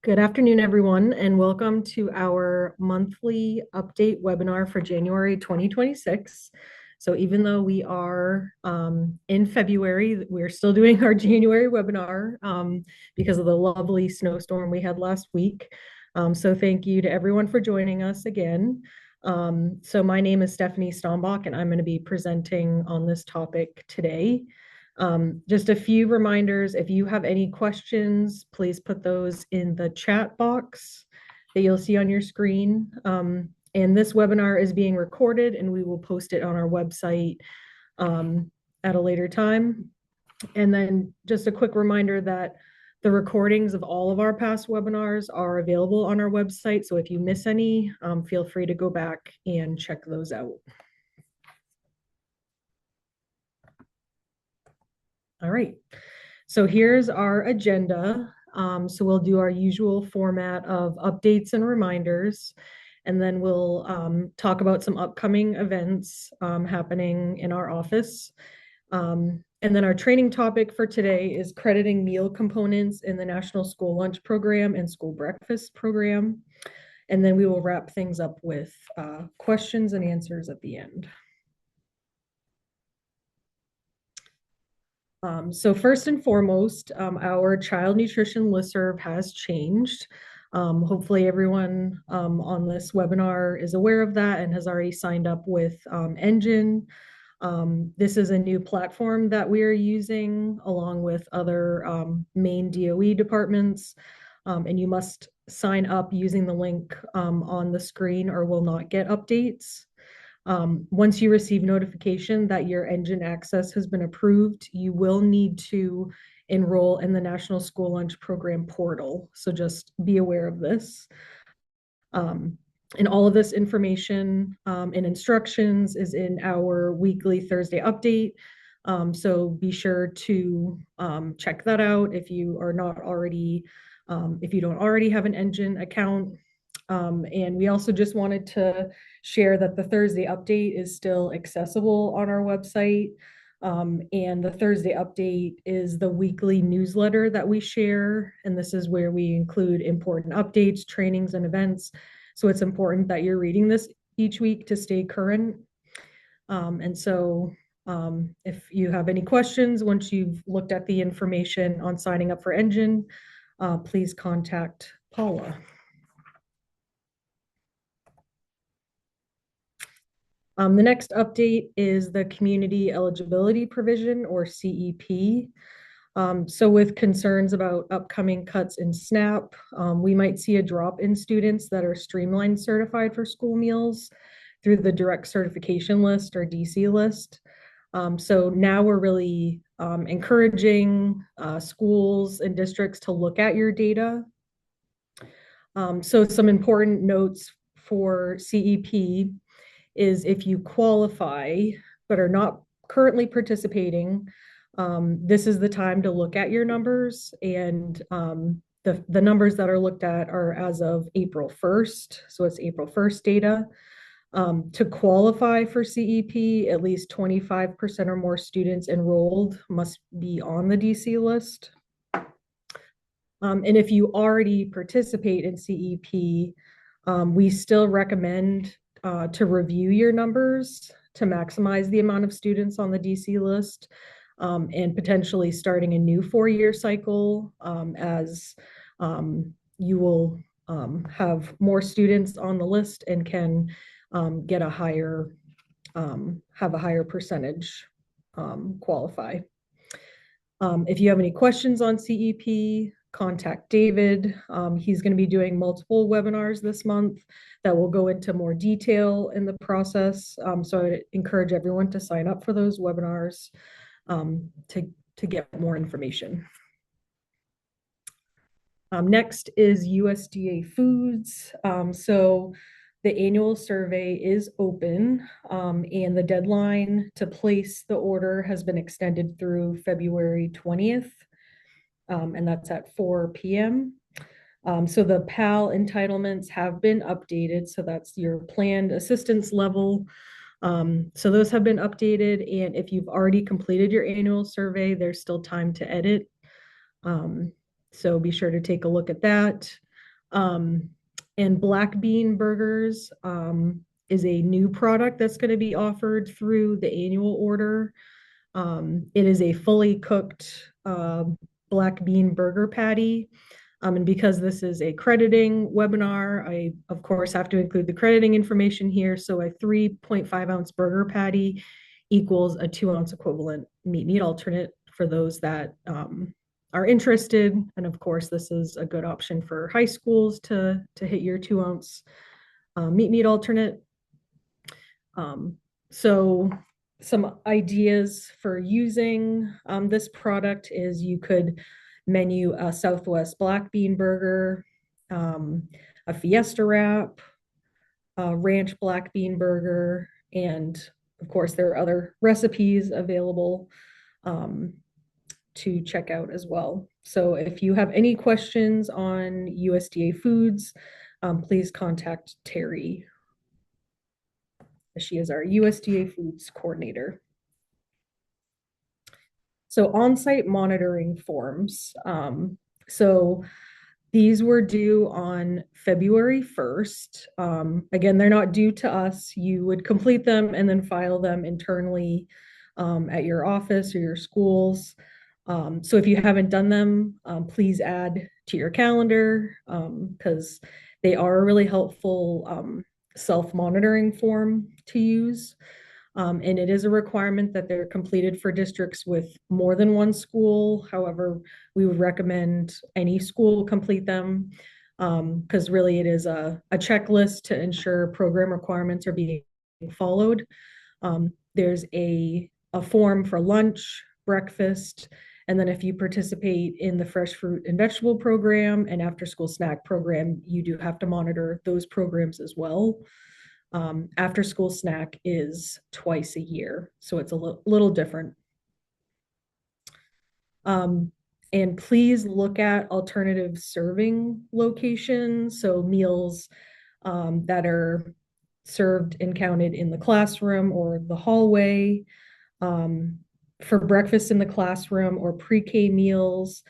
Good afternoon, everyone, and welcome to our monthly update webinar for January 2026. So even though we are in February, we're still doing our January webinar because of the lovely snowstorm we had last week. So thank you to everyone for joining us again. So my name is Stephanie Stombach, and I'm going to be presenting on this topic today. Just a few reminders, if you have any questions, please put those in the chat box that you'll see on your screen. And this webinar is being recorded and we will post it on our website at a later time. And then just a quick reminder that the recordings of all of our past webinars are available on our website. So if you miss any, feel free to go back and check those out. All right, so here's our agenda. So we'll do our usual format of updates and reminders, and then we'll talk about some upcoming events happening in our office. And then our training topic for today is crediting meal components in the National School Lunch Program and School Breakfast Program. And then we will wrap things up with questions and answers at the end. So first and foremost, our child nutrition listserv has changed. Hopefully everyone on this webinar is aware of that and has already signed up with Engine. This is a new platform that we are using along with other Maine DOE departments, and you must sign up using the link on the screen or will not get updates. Once you receive notification that your Engine access has been approved, you will need to enroll in the National School Lunch Program portal. So just be aware of this. And all of this information and instructions is in our weekly Thursday update. So be sure to check that out if you are not already, if you don't already have an Engine account. And we also just wanted to share that the Thursday update is still accessible on our website. And the Thursday update is the weekly newsletter that we share. And this is where we include important updates, trainings, and events. So it's important that you're reading this each week to stay current. And so if you have any questions, once you've looked at the information on signing up for Engine, please contact Paula. The next update is the Community Eligibility Provision, or CEP. So with concerns about upcoming cuts in SNAP, we might see a drop in students that are streamlined certified for school meals through the direct certification list or DC list. So now we're really encouraging schools and districts to look at your data. So some important notes for CEP is if you qualify but are not currently participating, this is the time to look at your numbers. And the numbers that are looked at are as of April 1st. So it's April 1st data. To qualify for CEP, at least 25% or more students enrolled must be on the DC list. And if you already participate in CEP, we still recommend to review your numbers to maximize the amount of students on the DC list, and potentially starting a new 4-year cycle as you will have more students on the list and can get a higher, have a higher percentage qualify. If you have any questions on CEP, contact David. He's going to be doing multiple webinars this month that will go into more detail in the process. So I encourage everyone to sign up for those webinars to get more information. Next is USDA foods. So the annual survey is open, and the deadline to place the order has been extended through February 20th, and that's at 4 p.m. So the PAL entitlements have been updated. So that's your planned assistance level. So those have been updated. And if you've already completed your annual survey, there's still time to edit. So be sure to take a look at that. Um, and black bean burgers is a new product that's going to be offered through the annual order. It is a fully cooked black bean burger patty. And because this is a crediting webinar, I, of course, have to include the crediting information here. So a 3.5 ounce burger patty equals a 2 ounce equivalent meat alternate for those that are interested. And of course, this is a good option for high schools to hit your 2 ounce meat alternate. So some ideas for using this product is you could menu a Southwest black bean burger, a Fiesta wrap, a ranch black bean burger, and of course there are other recipes available to check out as well. So if you have any questions on USDA foods, please contact Terry. She is our USDA foods coordinator. So on-site monitoring forms. So these were due on February 1st. Again, they're not due to us. You would complete them and then file them internally at your office or your schools. So if you haven't done them, please add to your calendar because they are a really helpful self-monitoring form to use. And it is a requirement that they're completed for districts with more than one school. However, we would recommend any school complete them because really it is a checklist to ensure program requirements are being followed. There's a form for lunch, breakfast, and then if you participate in the fresh fruit and vegetable program and after school snack program, you do have to monitor those programs as well. After school snack is twice a year, so it's a little different. And please look at alternative serving locations, so meals that are served and counted in the classroom or the hallway. For breakfast in the classroom or pre-K meals,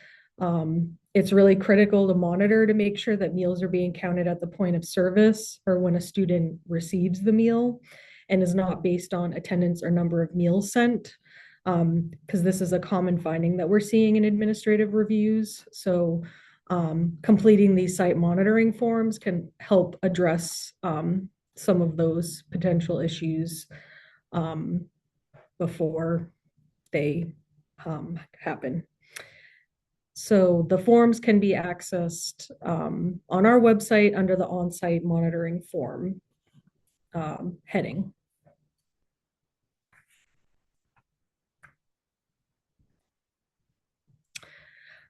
it's really critical to monitor to make sure that meals are being counted at the point of service or when a student receives the meal and is not based on attendance or number of meals sent, because this is a common finding that we're seeing in administrative reviews. So completing these site monitoring forms can help address some of those potential issues before they happen. So the forms can be accessed on our website under the on-site monitoring form heading.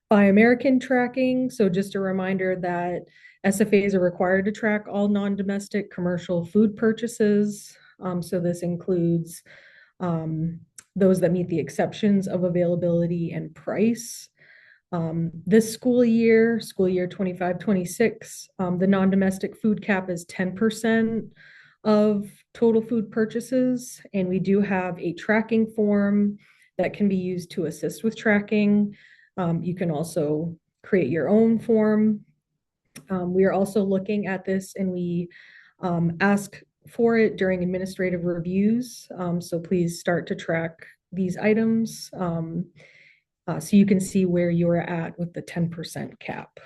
Buy American tracking. So just a reminder that SFAs are required to track all non-domestic commercial food purchases. So this includes those that meet the exceptions of availability and price. This school year 25-26, the non-domestic food cap is 10% of total food purchases. And we do have a tracking form that can be used to assist with tracking. You can also create your own form. We are also looking at this and we ask for it during administrative reviews. So please start to track these items so you can see where you're at with the 10% cap.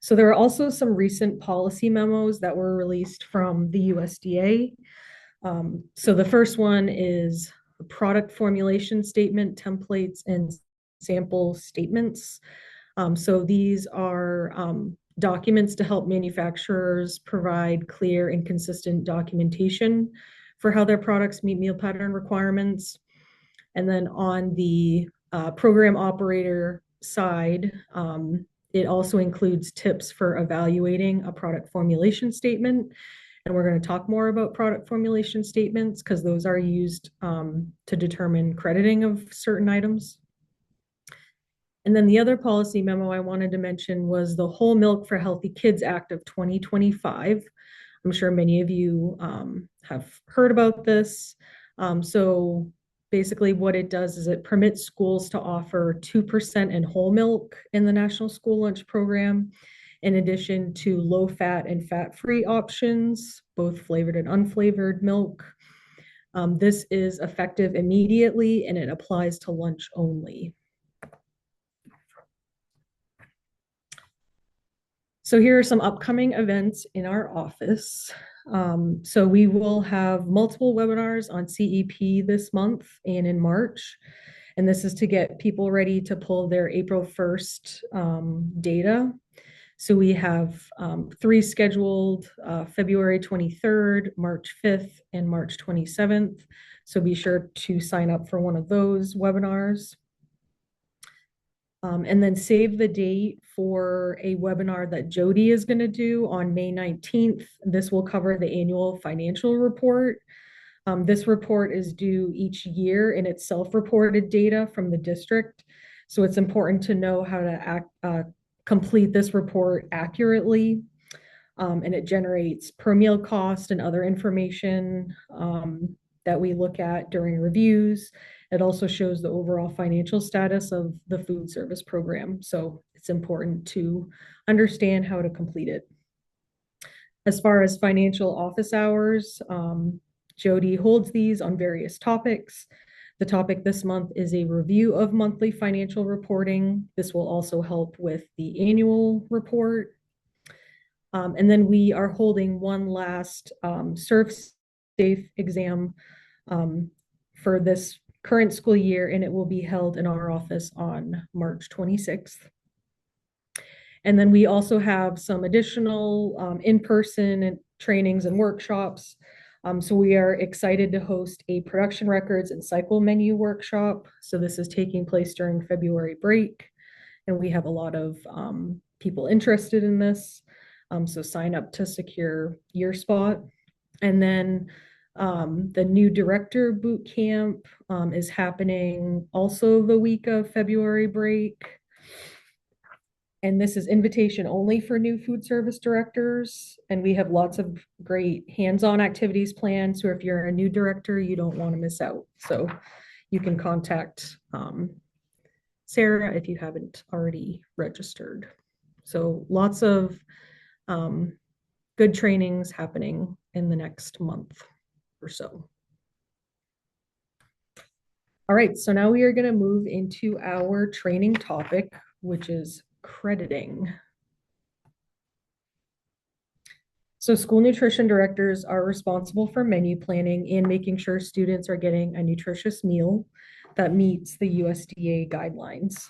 So there are also some recent policy memos that were released from the USDA. So the first one is product formulation statement templates and sample statements. So these are documents to help manufacturers provide clear and consistent documentation for how their products meet meal pattern requirements. And then on the program operator side, it also includes tips for evaluating a product formulation statement. And we're going to talk more about product formulation statements because those are used to determine crediting of certain items. And then the other policy memo I wanted to mention was the Whole Milk for Healthy Kids Act of 2025. I'm sure many of you have heard about this. So Basically, what it does is it permits schools to offer 2% in whole milk in the National School Lunch Program, in addition to low fat and fat free options, both flavored and unflavored milk. This is effective immediately and it applies to lunch only. So here are some upcoming events in our office. So we will have multiple webinars on CEP this month and in March. And this is to get people ready to pull their April 1st data. So we have 3 scheduled, February 23rd, March 5th, and March 27th. So be sure to sign up for one of those webinars. And then save the date for a webinar that Jody is going to do on May 19th. This will cover the annual financial report. This report is due each year and it's self-reported data from the district. So it's important to know how to complete this report accurately. And it generates per meal cost and other information that we look at during reviews. It also shows the overall financial status of the food service program. So it's important to understand how to complete it. As far as financial office hours, Jody holds these on various topics. The topic this month is a review of monthly financial reporting. This will also help with the annual report. And then we are holding one last ServSafe exam for this current school year, and it will be held in our office on March 26th. And then we also have some additional in-person trainings and workshops. So we are excited to host a production records and cycle menu workshop. So this is taking place during February break, and we have a lot of people interested in this. So sign up to secure your spot. And then the new director boot camp is happening also the week of February break. And this is invitation only for new food service directors. And we have lots of great hands-on activities planned. So if you're a new director, you don't want to miss out. So you can contact Sarah if you haven't already registered. So lots of good trainings happening in the next month or so. All right, so now we are going to move into our training topic, which is crediting. So school nutrition directors are responsible for menu planning and making sure students are getting a nutritious meal that meets the USDA guidelines.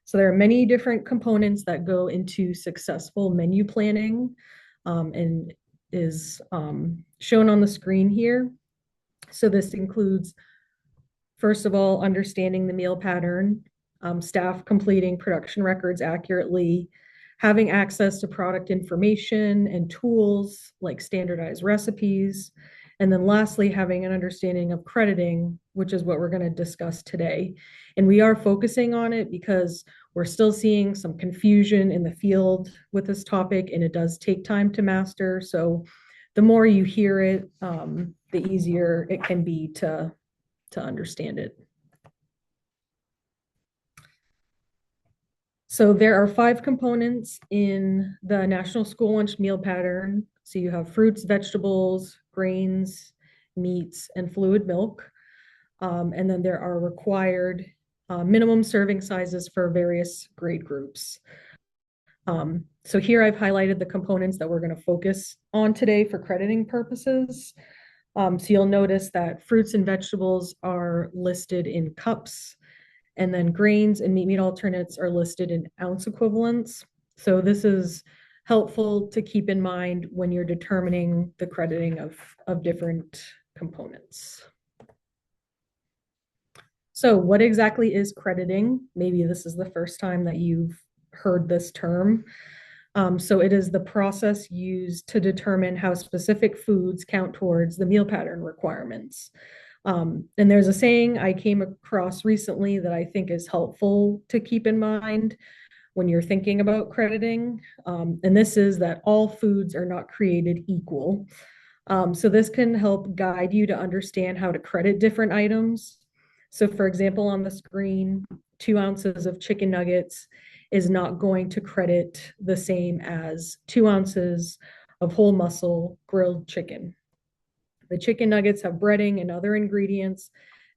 So there are many different components that go into successful menu planning and is shown on the screen here. So this includes, first of all, understanding the meal pattern, staff completing production records accurately, having access to product information and tools like standardized recipes, and then lastly, having an understanding of crediting, which is what we're going to discuss today. And we are focusing on it because we're still seeing some confusion in the field with this topic, and it does take time to master. So the more you hear it, the easier it can be to understand it. So there are 5 components in the National School Lunch Meal Pattern. So you have fruits, vegetables, grains, meats, and fluid milk. And then there are required minimum serving sizes for various grade groups. So here I've highlighted the components that we're going to focus on today for crediting purposes. So you'll notice that fruits and vegetables are listed in cups, and then grains and meat alternates are listed in ounce equivalents. So this is helpful to keep in mind when you're determining the crediting of different components. So what exactly is crediting? Maybe this is the first time that you've heard this term. So it is the process used to determine how specific foods count towards the meal pattern requirements. And there's a saying I came across recently that I think is helpful to keep in mind when you're thinking about crediting. And this is that all foods are not created equal. So this can help guide you to understand how to credit different items. So for example, on the screen, 2 ounces of chicken nuggets is not going to credit the same as 2 ounces of whole muscle grilled chicken. The chicken nuggets have breading and other ingredients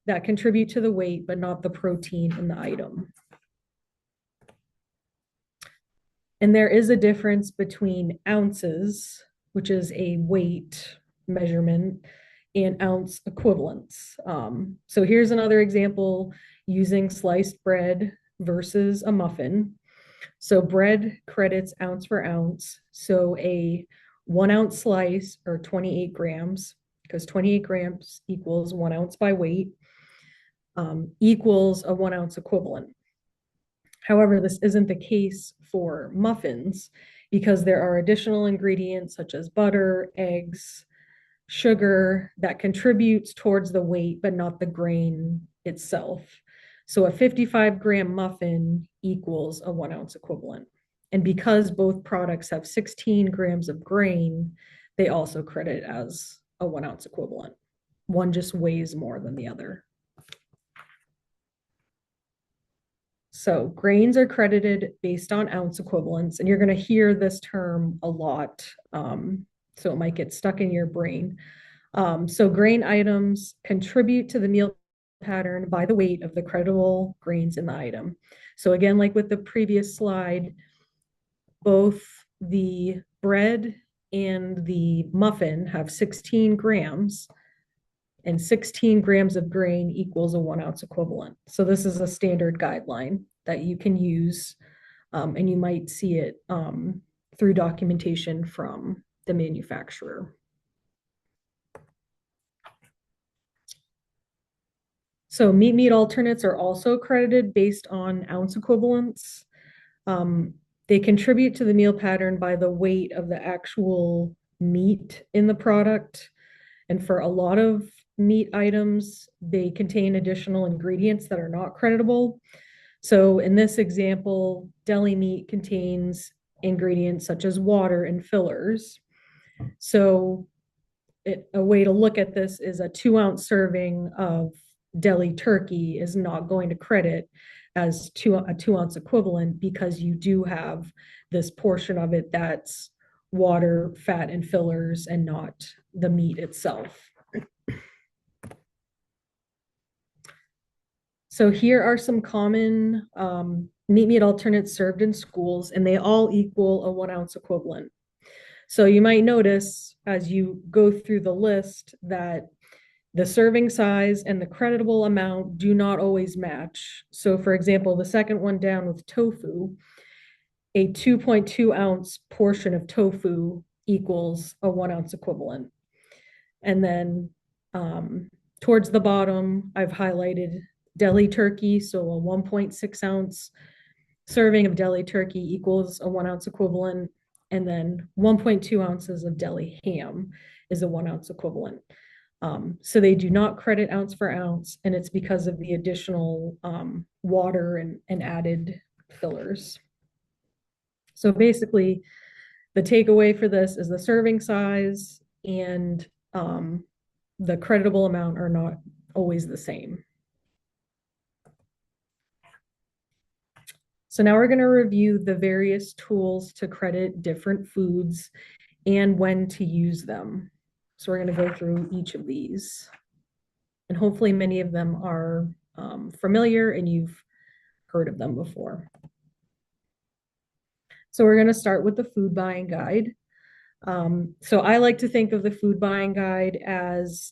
that contribute to the weight, but not the protein in the item. And there is a difference between ounces, which is a weight measurement, and ounce equivalents. So here's another example using sliced bread versus a muffin. So bread credits ounce for ounce. So a 1 ounce slice or 28 grams, because 28 grams equals 1 ounce by weight, equals a 1 ounce equivalent. However, this isn't the case for muffins because there are additional ingredients such as butter, eggs, sugar that contributes towards the weight, but not the grain itself. So a 55-gram muffin equals a 1 ounce equivalent. And because both products have 16 grams of grain, they also credit as a 1 ounce equivalent. One just weighs more than the other. So grains are credited based on ounce equivalents, and you're going to hear this term a lot. So it might get stuck in your brain. So grain items contribute to the meal pattern by the weight of the creditable grains in the item. So again, like with the previous slide, both the bread and the muffin have 16 grams, and 16 grams of grain equals a 1 ounce equivalent. So this is a standard guideline that you can use, and you might see it through documentation from the manufacturer. So meat alternates are also credited based on ounce equivalents. They contribute to the meal pattern by the weight of the actual meat in the product. And for a lot of meat items, they contain additional ingredients that are not creditable. So in this example, deli meat contains ingredients such as water and fillers. So a way to look at this is a 2 ounce serving of deli turkey is not going to credit as a 2 ounce equivalent because you do have this portion of it that's water, fat, and fillers and not the meat itself. So here are some common meat alternates served in schools, and they all equal a 1 ounce equivalent. So you might notice as you go through the list that the serving size and the creditable amount do not always match. So for example, the second one down with tofu, a 2.2 ounce portion of tofu equals a 1 ounce equivalent. And then towards the bottom, I've highlighted deli turkey. So a 1.6 ounce serving of deli turkey equals a 1 ounce equivalent. And then 1.2 ounces of deli ham is a 1 ounce equivalent. So they do not credit ounce for ounce, and it's because of the additional water and added fillers. So basically, the takeaway for this is the serving size and the creditable amount are not always the same. So now we're going to review the various tools to credit different foods and when to use them. So we're going to go through each of these. And hopefully many of them are familiar and you've heard of them before. So we're going to start with the food buying guide. So I like to think of the food buying guide as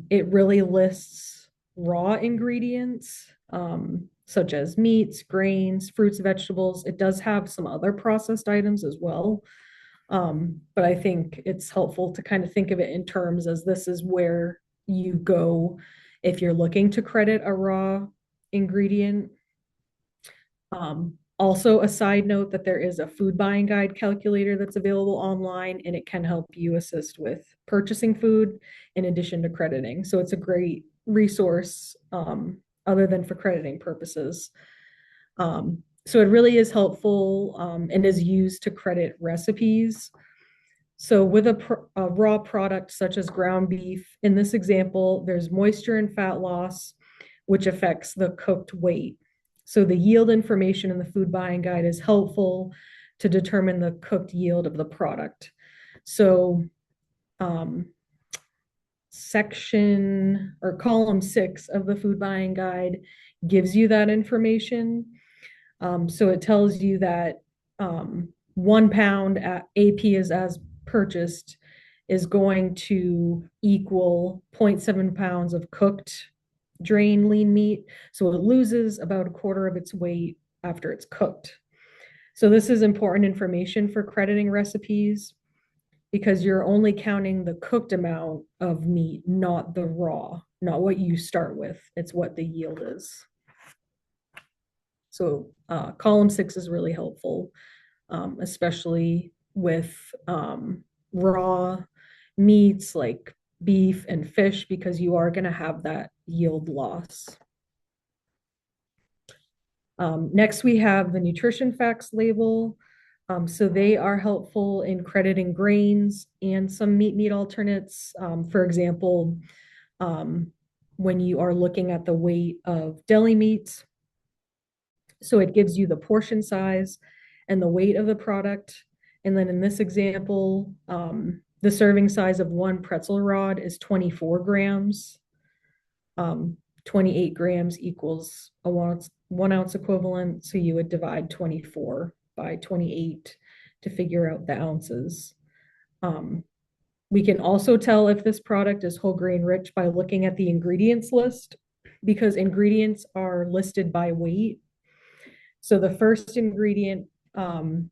it really lists raw ingredients, such as meats, grains, fruits, vegetables. It does have some other processed items as well. But I think it's helpful to kind of think of it in terms as this is where you go if you're looking to credit a raw ingredient. Also, a side note that there is a food buying guide calculator that's available online, and it can help you assist with purchasing food in addition to crediting. So it's a great resource other than for crediting purposes. So it really is helpful and is used to credit recipes. So with a raw product such as ground beef, in this example, there's moisture and fat loss, which affects the cooked weight. So the yield information in the food buying guide is helpful to determine the cooked yield of the product. So um, section or column 6 of the food buying guide gives you that information. So it tells you that 1 pound at AP is as purchased is going to equal 0.7 pounds of cooked drain lean meat. So it loses about a quarter of its weight after it's cooked. So this is important information for crediting recipes because you're only counting the cooked amount of meat, not the raw, not what you start with. It's what the yield is. So column 6 is really helpful, especially with raw meats like beef and fish, because you are going to have that yield loss. Next, we have the nutrition facts label. So they are helpful in crediting grains and some meat alternates. For example, when you are looking at the weight of deli meats, so it gives you the portion size and the weight of the product. And then in this example, the serving size of one pretzel rod is 24 grams. 28 grams equals a 1 ounce equivalent. So you would divide 24 by 28 to figure out the ounces. We can also tell if this product is whole grain rich by looking at the ingredients list, because ingredients are listed by weight. So the first ingredient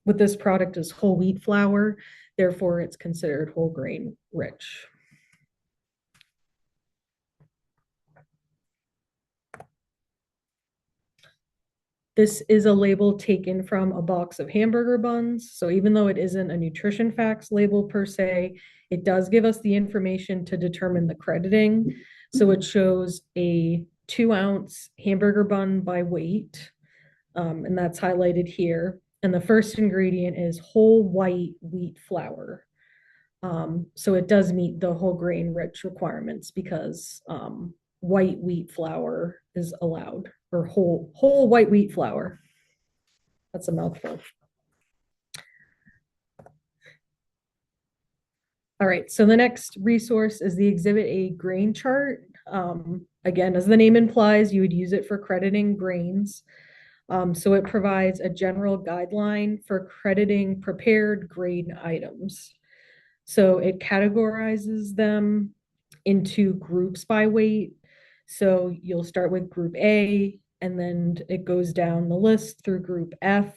with this product is whole wheat flour, therefore it's considered whole grain rich. This is a label taken from a box of hamburger buns. So even though it isn't a nutrition facts label per se, it does give us the information to determine the crediting. So it shows a 2-ounce hamburger bun by weight, and that's highlighted here. And the first ingredient is whole white wheat flour. So it does meet the whole grain rich requirements because white wheat flour is allowed, or whole white wheat flour. That's a mouthful. All right, so the next resource is the Exhibit A grain chart. Again, as the name implies, you would use it for crediting grains. So it provides a general guideline for crediting prepared grain items. So it categorizes them into groups by weight. So you'll start with group A, and then it goes down the list through group F,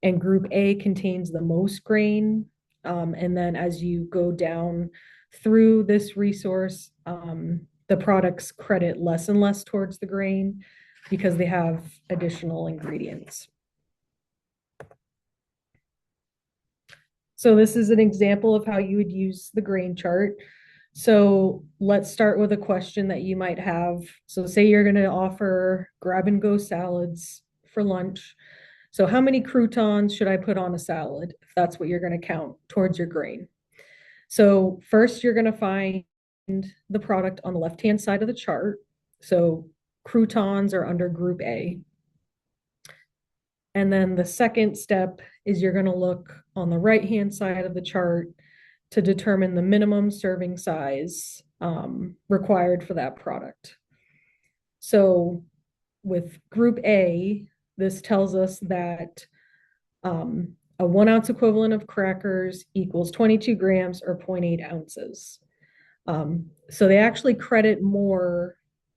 and group A contains the most grain. And then as you go down through this resource, the products credit less and less towards the grain because they have additional ingredients. So this is an example of how you would use the grain chart. So let's start with a question that you might have. So say you're going to offer grab and go salads for lunch. So how many croutons should I put on a salad if that's what you're going to count towards your grain? So first you're going to find the product on the left-hand side of the chart. So croutons are under group A. And then the second step is you're going to look on the right-hand side of the chart to determine the minimum serving size required for that product. So with group A, this tells us that a 1 ounce equivalent of crackers equals 22 grams or 0.8 ounces. So they actually credit more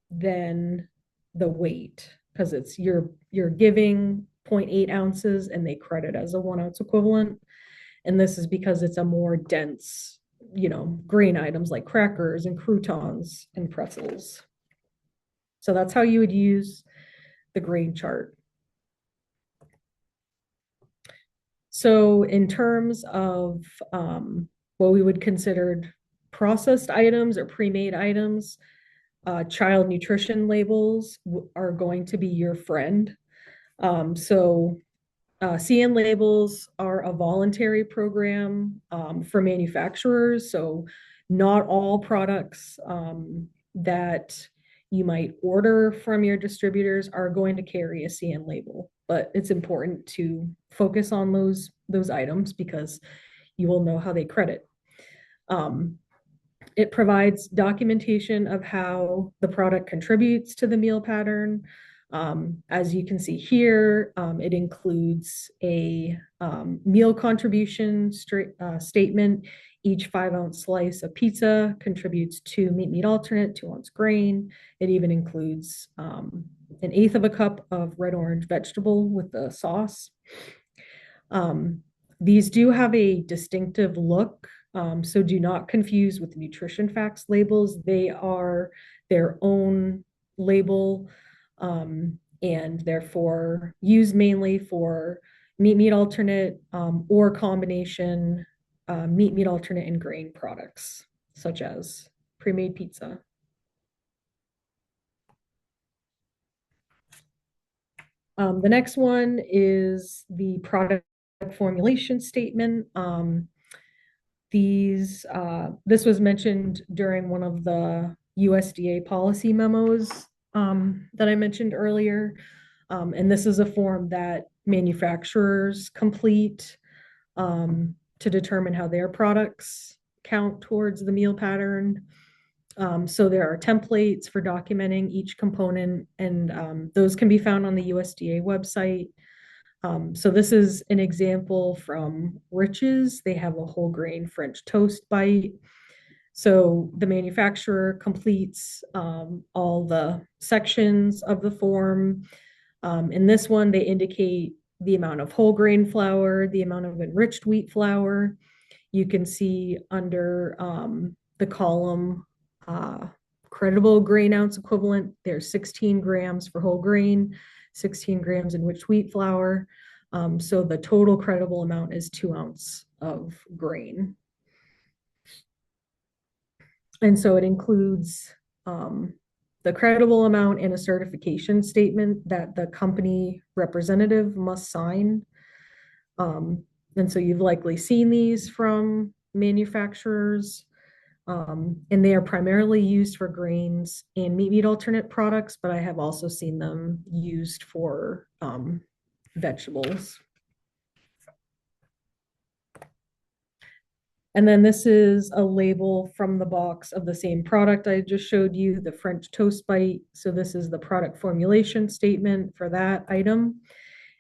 than the weight because it's you're giving 0.8 ounces and they credit as a 1 ounce equivalent. And this is because it's a more dense, grain items like crackers and croutons and pretzels. So that's how you would use the grain chart. So in terms of what we would consider processed items or pre-made items, child nutrition labels are going to be your friend. CN labels are a voluntary program for manufacturers. So not all products that you might order from your distributors are going to carry a CN label, but it's important to focus on those items because you will know how they credit. It provides documentation of how the product contributes to the meal pattern. As you can see here, it includes a meal contribution statement. Each 5-ounce slice of pizza contributes to meat alternate, 2-ounce grain. It even includes an eighth of a cup of red orange vegetable with the sauce. These do have a distinctive look, so do not confuse with nutrition facts labels. They are their own label, and therefore used mainly for meat alternate or combination meat alternate and grain products, such as pre-made pizza. The next one is the product formulation statement. This was mentioned during one of the USDA policy memos that I mentioned earlier. And this is a form that manufacturers complete to determine how their products count towards the meal pattern. So there are templates for documenting each component, and those can be found on the USDA website. So this is an example from Rich's. They have a whole grain French toast bite. So the manufacturer completes all the sections of the form. In this one, they indicate the amount of whole grain flour, the amount of enriched wheat flour. You can see under the column credible grain ounce equivalent, there's 16 grams for whole grain, 16 grams enriched wheat flour. So the total credible amount is 2 ounces of grain. And so it includes the credible amount and a certification statement that the company representative must sign. And so you've likely seen these from manufacturers. And they are primarily used for grains and meat alternate products, but I have also seen them used for vegetables. And then this is a label from the box of the same product I just showed you, the French toast bite. So this is the product formulation statement for that item.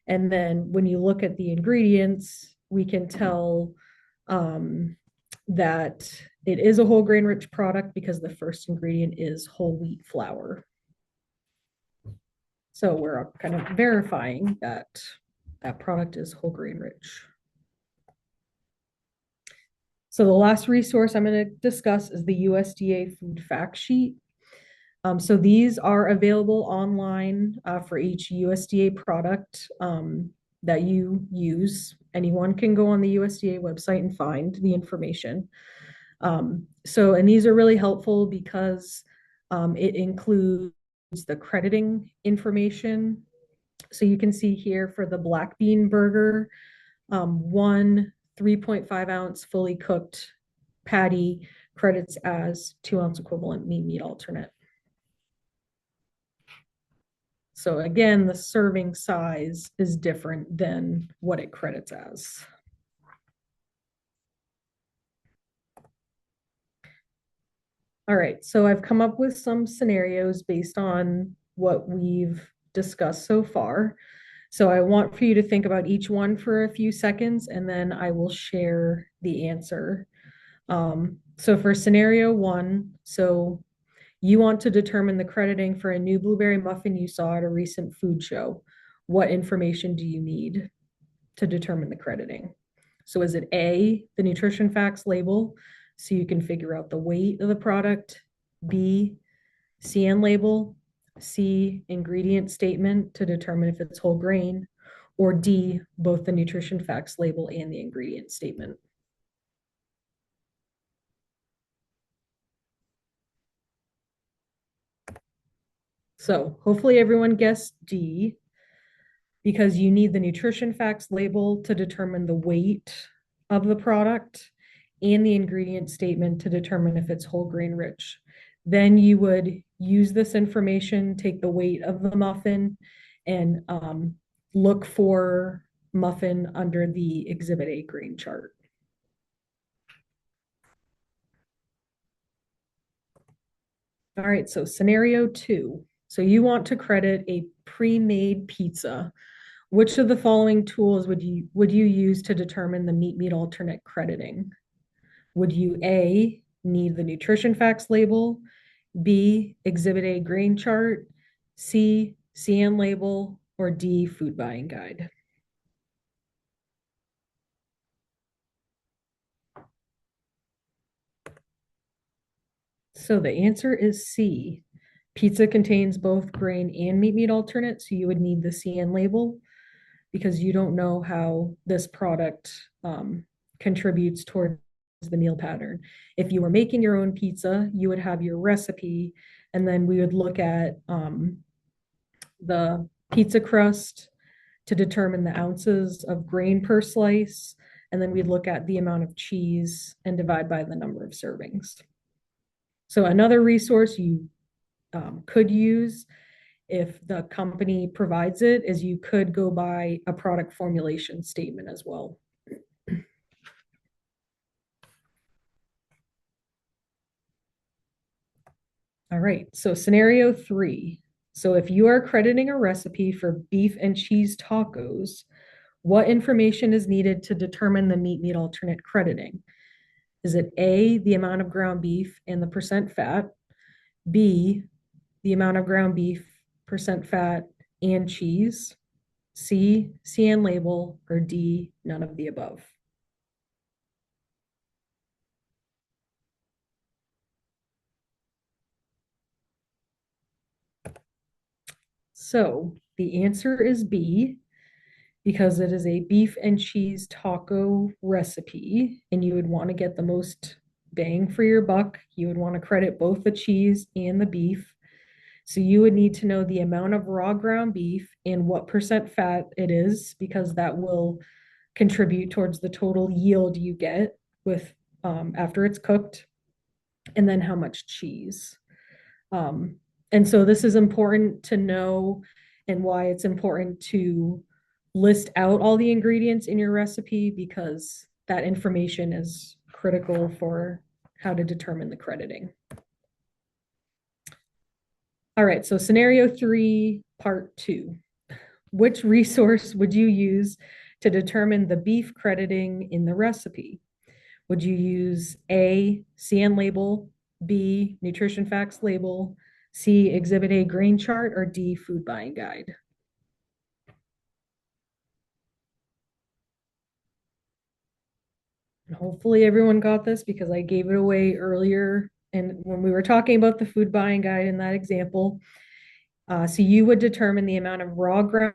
And then when you look at the ingredients, we can tell that it is a whole grain rich product because the first ingredient is whole wheat flour. So we're kind of verifying that that product is whole grain rich. So the last resource I'm going to discuss is the USDA food fact sheet. So these are available online for each USDA product that you use. Anyone can go on the USDA website and find the information. And these are really helpful because it includes the crediting information. So you can see here for the black bean burger, one 3.5 ounce fully cooked patty credits as 2 ounce equivalent meat alternate. So again, the serving size is different than what it credits as. All right, so I've come up with some scenarios based on what we've discussed so far. So I want for you to think about each one for a few seconds, and then I will share the answer. So for scenario one, so you want to determine the crediting for a new blueberry muffin you saw at a recent food show. What information do you need to determine the crediting? So is it A, the nutrition facts label, so you can figure out the weight of the product, B, CN label, C, ingredient statement to determine if it's whole grain, or D, both the nutrition facts label and the ingredient statement? So hopefully everyone guessed D, because you need the nutrition facts label to determine the weight of the product and the ingredient statement to determine if it's whole grain rich. Then you would use this information, take the weight of the muffin, and look for muffin under the Exhibit A grain chart. All right, so scenario 2. So you want to credit a pre-made pizza. Which of the following tools would you use to determine the meat alternate crediting? Would you A, need the nutrition facts label, B, Exhibit A grain chart, C, CN label, or D, food buying guide? So the answer is C. Pizza contains both grain and meat alternate, so you would need the CN label because you don't know how this product contributes towards the meal pattern. If you were making your own pizza, you would have your recipe, and then we would look at the pizza crust to determine the ounces of grain per slice, and then we'd look at the amount of cheese and divide by the number of servings. So another resource you could use if the company provides it is you could go by a product formulation statement as well. All right, so scenario 3. So if you are crediting a recipe for beef and cheese tacos, what information is needed to determine the meat alternate crediting? Is it A, the amount of ground beef and the percent fat, B, the amount of ground beef, percent fat, and cheese, C, CN label, or D, none of the above? So the answer is B, because it is a beef and cheese taco recipe, and you would want to get the most bang for your buck. You would want to credit both the cheese and the beef. So you would need to know the amount of raw ground beef and what percent fat it is, because that will contribute towards the total yield you get with after it's cooked, and then how much cheese. Um, and so this is important to know, and why it's important to list out all the ingredients in your recipe, because that information is critical for how to determine the crediting. All right, so scenario 3, part 2. Which resource would you use to determine the beef crediting in the recipe? Would you use A, CN label, B, nutrition facts label, C, Exhibit A grain chart, or D, food buying guide? And hopefully everyone got this because I gave it away earlier. And when we were talking about the food buying guide in that example, so you would determine the amount of raw ground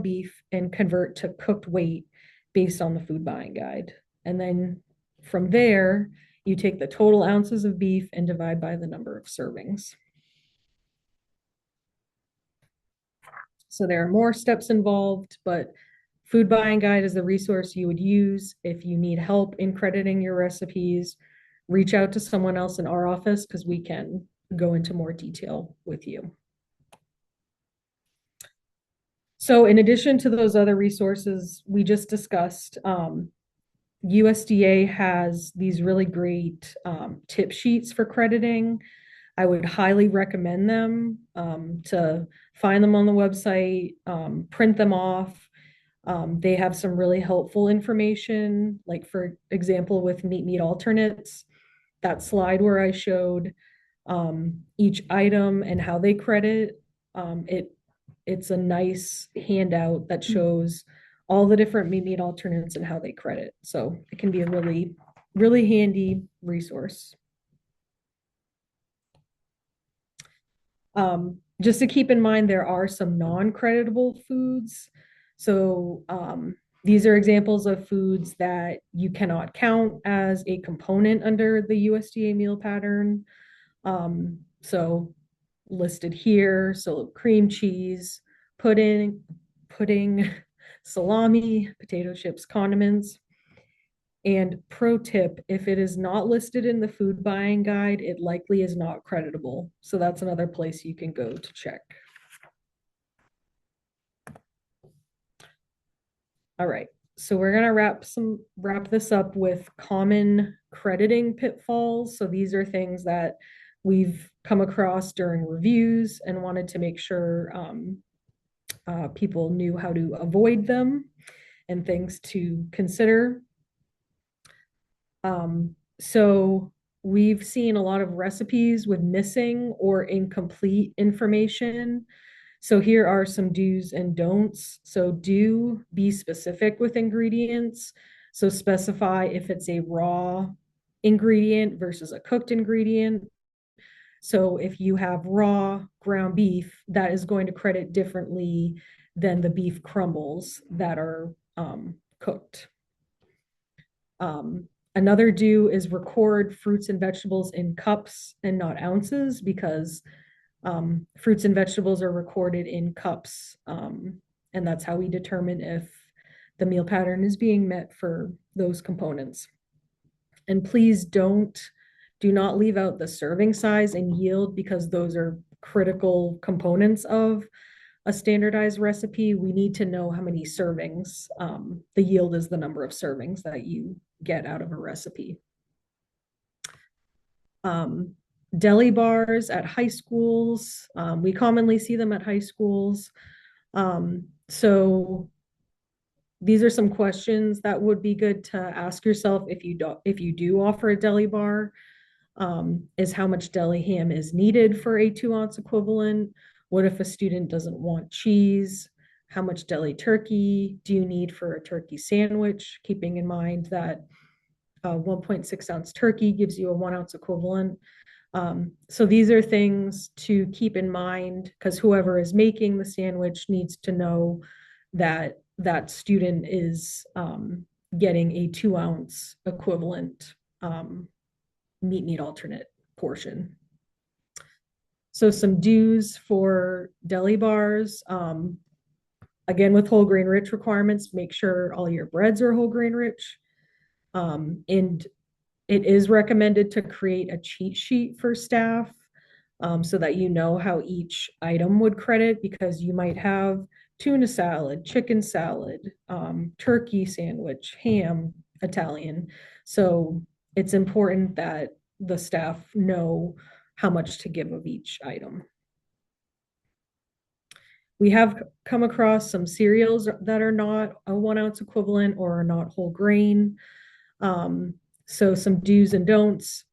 beef and convert to cooked weight based on the food buying guide. And then from there, you take the total ounces of beef and divide by the number of servings. So there are more steps involved, but food buying guide is the resource you would use if you need help in crediting your recipes. Reach out to someone else in our office because we can go into more detail with you. So in addition to those other resources we just discussed, USDA has these really great tip sheets for crediting. I would highly recommend them, to find them on the website, print them off. They have some really helpful information, like for example, with meat alternates, that slide where I showed each item and how they credit. It's a nice handout that shows all the different meat alternates and how they credit. So it can be a really, really handy resource. Just to keep in mind, there are some non-creditable foods. So these are examples of foods that you cannot count as a component under the USDA meal pattern. So listed here, so cream cheese, pudding, salami, potato chips, condiments. And pro tip, if it is not listed in the food buying guide, it likely is not creditable. So that's another place you can go to check. All right. So we're going to wrap this up with common crediting pitfalls. So these are things that we've come across during reviews and wanted to make sure people knew how to avoid them and things to consider. So we've seen a lot of recipes with missing or incomplete information. So here are some do's and don'ts. So do be specific with ingredients. So specify if it's a raw ingredient versus a cooked ingredient. So if you have raw ground beef, that is going to credit differently than the beef crumbles that are cooked. Another do is record fruits and vegetables in cups and not ounces, because fruits and vegetables are recorded in cups. And that's how we determine if the meal pattern is being met for those components. And please do not leave out the serving size and yield, because those are critical components of a standardized recipe. We need to know how many servings. The yield is the number of servings that you get out of a recipe. Deli bars at high schools. We commonly see them at high schools. So these are some questions that would be good to ask yourself if you do offer a deli bar. Is how much deli ham is needed for a 2-ounce equivalent? What if a student doesn't want cheese? How much deli turkey do you need for a turkey sandwich? Keeping in mind that 1.6-ounce turkey gives you a 1-ounce equivalent. So these are things to keep in mind, because whoever is making the sandwich needs to know that that student is getting a 2-ounce equivalent meat alternate portion. So some do's for deli bars. Again, with whole grain rich requirements, make sure all your breads are whole grain rich. And it is recommended to create a cheat sheet for staff, so that you know how each item would credit, because you might have tuna salad, chicken salad, turkey sandwich, ham, Italian. So it's important that the staff know how much to give of each item. We have come across some cereals that are not a 1-ounce equivalent or are not whole grain. So some do's and don'ts.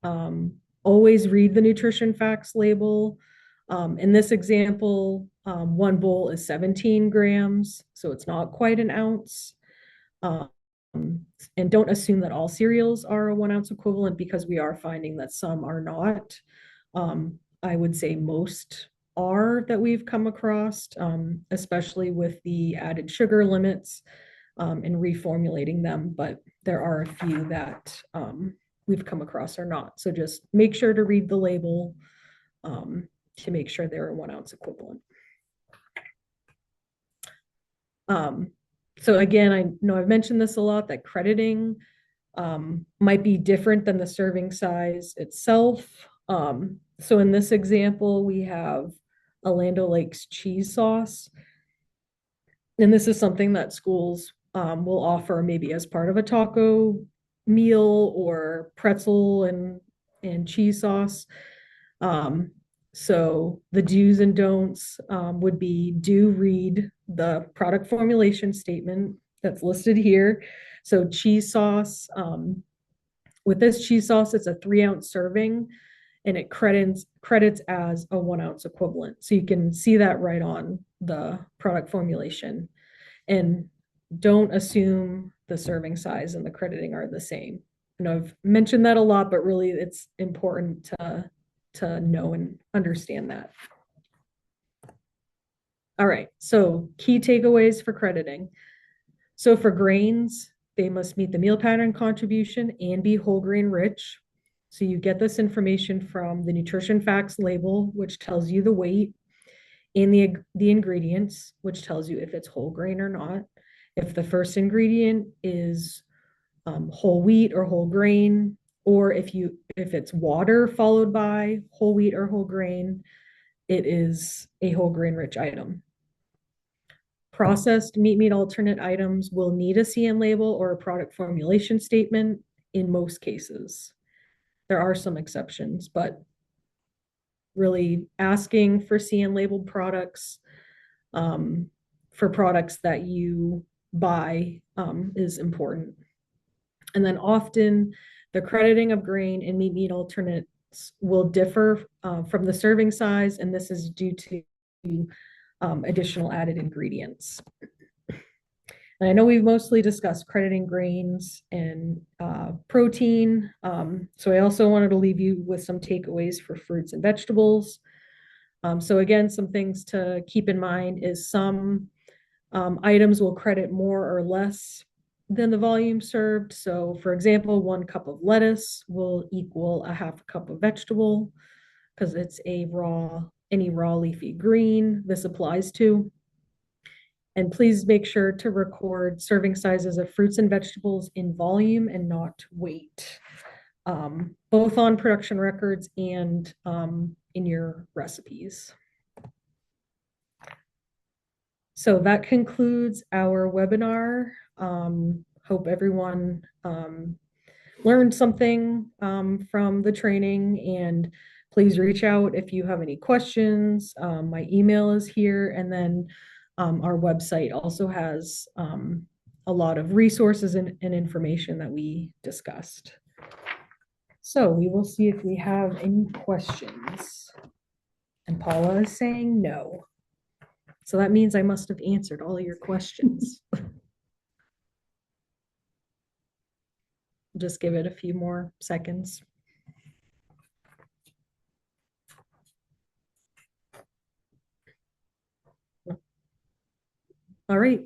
Always read the nutrition facts label. In this example, one bowl is 17 grams, so it's not quite an ounce. And don't assume that all cereals are a 1-ounce equivalent, because we are finding that some are not. I would say most are that we've come across, especially with the added sugar limits and reformulating them, but there are a few that we've come across or not. So just make sure to read the label to make sure they're a 1-ounce equivalent. So again, I know I've mentioned this a lot, that crediting might be different than the serving size itself. So in this example, we have a Land O'Lakes cheese sauce. And this is something that schools will offer maybe as part of a taco meal, or pretzel and cheese sauce. So the do's and don'ts would be, do read the product formulation statement that's listed here. So cheese sauce, with this cheese sauce, it's a 3-ounce serving, and it credits as a 1-ounce equivalent. So you can see that right on the product formulation. And don't assume the serving size and the crediting are the same. You know, I've mentioned that a lot, but really it's important to know and understand that. All right, so key takeaways for crediting. So for grains, they must meet the meal pattern contribution and be whole grain rich. So you get this information from the nutrition facts label, which tells you the weight, and the ingredients, which tells you if it's whole grain or not. If the first ingredient is whole wheat or whole grain, or if it's water followed by whole wheat or whole grain, it is a whole grain rich item. Processed meat alternate items will need a CN label or a product formulation statement in most cases. There are some exceptions, but really asking for CN labeled products for products that you buy is important. And then often the crediting of grain and meat alternates will differ from the serving size, and this is due to additional added ingredients. And I know we've mostly discussed crediting grains and protein. So I also wanted to leave you with some takeaways for fruits and vegetables. So again, some things to keep in mind is some items will credit more or less than the volume served. So for example, 1 cup of lettuce will equal a half a cup of vegetable because it's any raw leafy green this applies to. And please make sure to record serving sizes of fruits and vegetables in volume and not weight, both on production records and in your recipes. So that concludes our webinar. Hope everyone learned something from the training, and please reach out if you have any questions. My email is here, and then our website also has a lot of resources and information that we discussed. So we will see if we have any questions. And Paula is saying no. So that means I must have answered all your questions. Just give it a few more seconds. All right.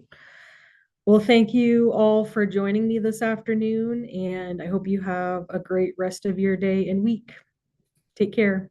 Well, thank you all for joining me this afternoon, and I hope you have a great rest of your day and week. Take care.